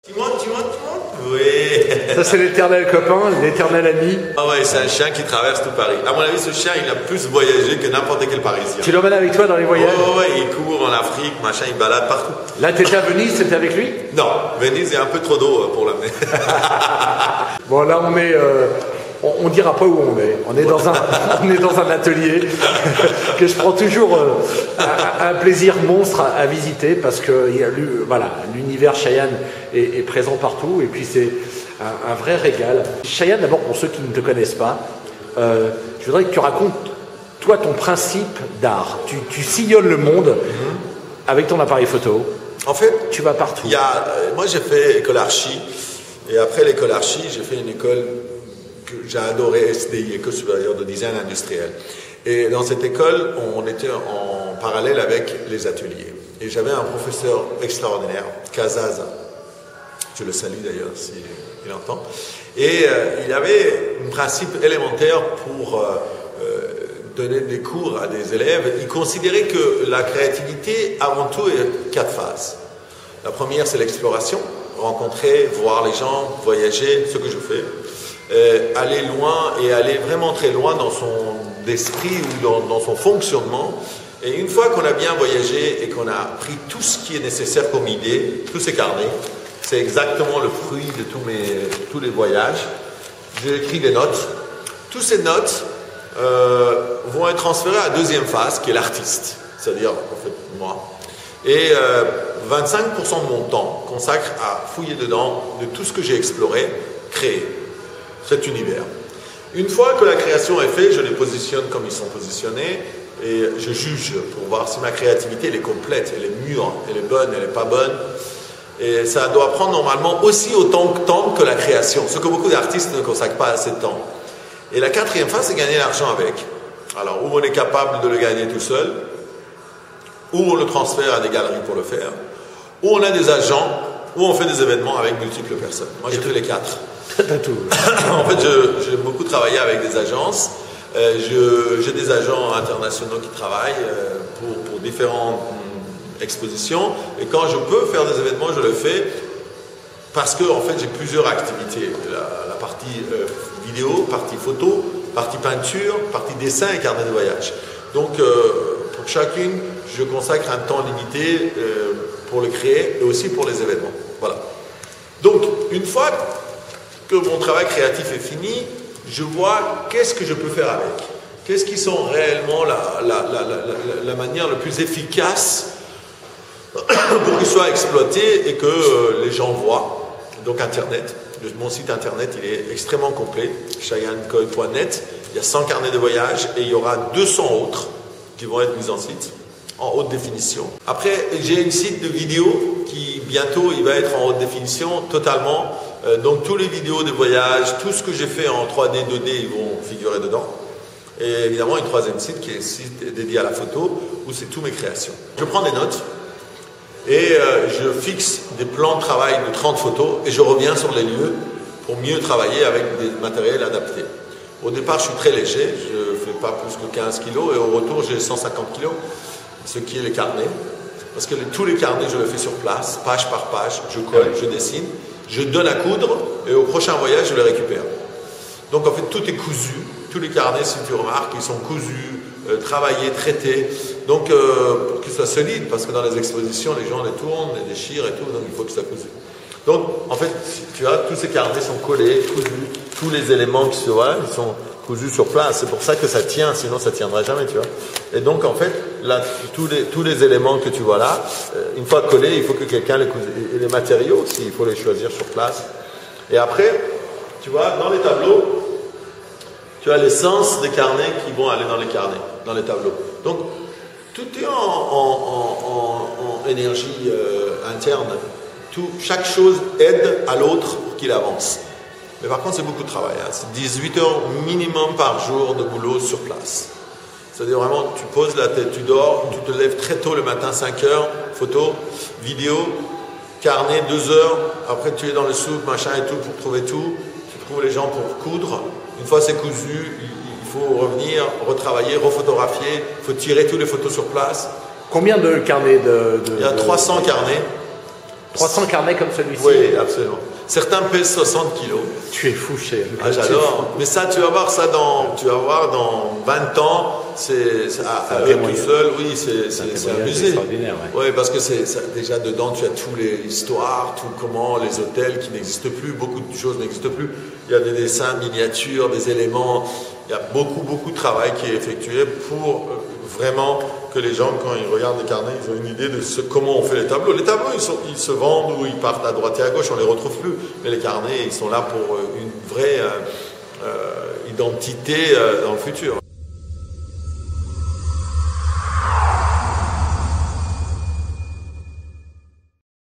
Tu montes. Oui. Ça, c'est l'éternel copain, l'éternel ami. Ah ouais, c'est un chien qui traverse tout Paris. À mon avis, ce chien, il a plus voyagé que n'importe quel Parisien. Tu l'emmènes avec toi dans les voyages? Oh, ouais, il court en Afrique, machin, il balade partout. Là, t'étais à Venise, c'était avec lui? Non, Venise, il y a un peu trop d'eau pour l'amener. Bon, là, on est... on dira pas où on est. On est dans un atelier que je prends toujours un plaisir monstre à visiter parce que voilà, l'univers Cheyenne est présent partout et puis c'est un vrai régal. Cheyenne, d'abord pour ceux qui ne te connaissent pas, je voudrais que tu racontes toi ton principe d'art. Tu sillonnes le monde avec ton appareil photo. En fait, tu vas partout. Moi j'ai fait école archi et après l'école archi, j'ai fait une école que j'ai adoré, SDI, École supérieure de design industriel. Et dans cette école, on était en parallèle avec les ateliers. Et j'avais un professeur extraordinaire, Kazaza. Je le salue d'ailleurs s'il entend. Et il avait un principe élémentaire pour donner des cours à des élèves. Il considérait que la créativité, avant tout, est 4 phases. La première, c'est l'exploration. Rencontrer, voir les gens, voyager, ce que je fais. Aller loin et aller vraiment très loin dans son esprit ou dans son fonctionnement. Et une fois qu'on a bien voyagé et qu'on a pris tout ce qui est nécessaire comme idée, tous ces carnets, c'est exactement le fruit de tous les voyages. J'ai écrit des notes. Toutes ces notes vont être transférées à la deuxième phase qui est l'artiste, c'est-à-dire en fait moi. Et 25% de mon temps consacre à fouiller dedans de tout ce que j'ai exploré, créé. Cet univers. Une fois que la création est faite, je les positionne comme ils sont positionnés et je juge pour voir si ma créativité elle est complète, elle est mûre, elle est bonne, elle n'est pas bonne. Et ça doit prendre normalement aussi autant de temps que la création, ce que beaucoup d'artistes ne consacrent pas assez de temps. Et la quatrième phase, c'est gagner l'argent avec. Alors, où on est capable de le gagner tout seul, où on le transfère à des galeries pour le faire, où on a des agents, où on fait des événements avec multiples personnes. Moi, j'ai fait les 4. En fait, j'ai beaucoup travaillé avec des agences. J'ai des agents internationaux qui travaillent pour différentes expositions. Et quand je peux faire des événements, je le fais parce que en fait, j'ai plusieurs activités. La partie vidéo, partie photo, partie peinture, partie dessin et carnet de voyage. Donc, pour chacune, je consacre un temps limité pour le créer et aussi pour les événements. Voilà. Donc, une fois que mon travail créatif est fini, je vois qu'est-ce que je peux faire avec. Qu'est-ce qui sont réellement la manière la plus efficace pour qu'il soit exploité et que les gens voient. Donc Internet, mon site Internet, il est extrêmement complet, cheyennecoy.net. Il y a 100 carnets de voyage et il y aura 200 autres qui vont être mis en site, en haute définition. Après, j'ai un site de vidéo qui bientôt il va être en haute définition totalement. Donc tous les vidéos de voyage, tout ce que j'ai fait en 3D, 2D, ils vont figurer dedans. Et évidemment, un troisième site qui est un site dédié à la photo, où c'est toutes mes créations. Je prends des notes et je fixe des plans de travail de 30 photos et je reviens sur les lieux pour mieux travailler avec des matériels adaptés. Au départ, je suis très léger, je ne fais pas plus que 15 kg et au retour, j'ai 150 kg, ce qui est les carnets. Parce que tous les carnets, je les fais sur place, page par page, je colle, je dessine. Je donne à coudre et au prochain voyage, je les récupère. Donc en fait, tout est cousu. Tous les carnets, si tu remarques, ils sont cousus, travaillés, traités. Donc pour qu'ils soient solides, parce que dans les expositions, les gens les tournent, les déchirent et tout, donc il faut que ça soit cousu. Donc en fait, tu as tous ces carnets sont collés, cousus, tous les éléments qui se voient, ils sont cousus sur place. C'est pour ça que ça tient, sinon ça ne tiendra jamais, tu vois. Et donc en fait, là, tous les éléments que tu vois là, une fois collés, il faut que quelqu'un les couse. Et les matériaux aussi, il faut les choisir sur place. Et après, tu vois, dans les tableaux, tu as l'essence des carnets qui vont aller dans les carnets, dans les tableaux. Donc, tout est en énergie interne. Chaque chose aide à l'autre pour qu'il avance. Mais par contre, c'est beaucoup de travail. Hein. C'est 18 heures minimum par jour de boulot sur place. C'est-à-dire vraiment, tu poses la tête, tu dors, tu te lèves très tôt le matin, 5 heures, photo, vidéo, carnet, 2 heures. Après, tu es dans le souk, machin et tout, pour trouver tout. Tu trouves les gens pour coudre. Une fois c'est cousu, il faut revenir, retravailler, refotographier. Il faut tirer toutes les photos sur place. Combien de carnets Il y a 300 carnets. 300 carnets comme celui-ci. Oui, absolument. Certains pèsent 60 kilos. Tu es fou, chez Ah, j'adore. Mais ça, tu vas voir dans 20 ans, à eux tout seul, oui, c'est amusé. Ouais. Oui, parce que déjà dedans, tu as tous les histoires, tout comment les hôtels qui n'existent plus, beaucoup de choses n'existent plus. Il y a des dessins miniatures, des éléments. Il y a beaucoup de travail qui est effectué pour vraiment que les gens, quand ils regardent les carnets, ils ont une idée de comment on fait les tableaux. Les tableaux, ils se vendent ou ils partent à droite et à gauche, on les retrouve plus. Mais les carnets, ils sont là pour une vraie identité dans le futur.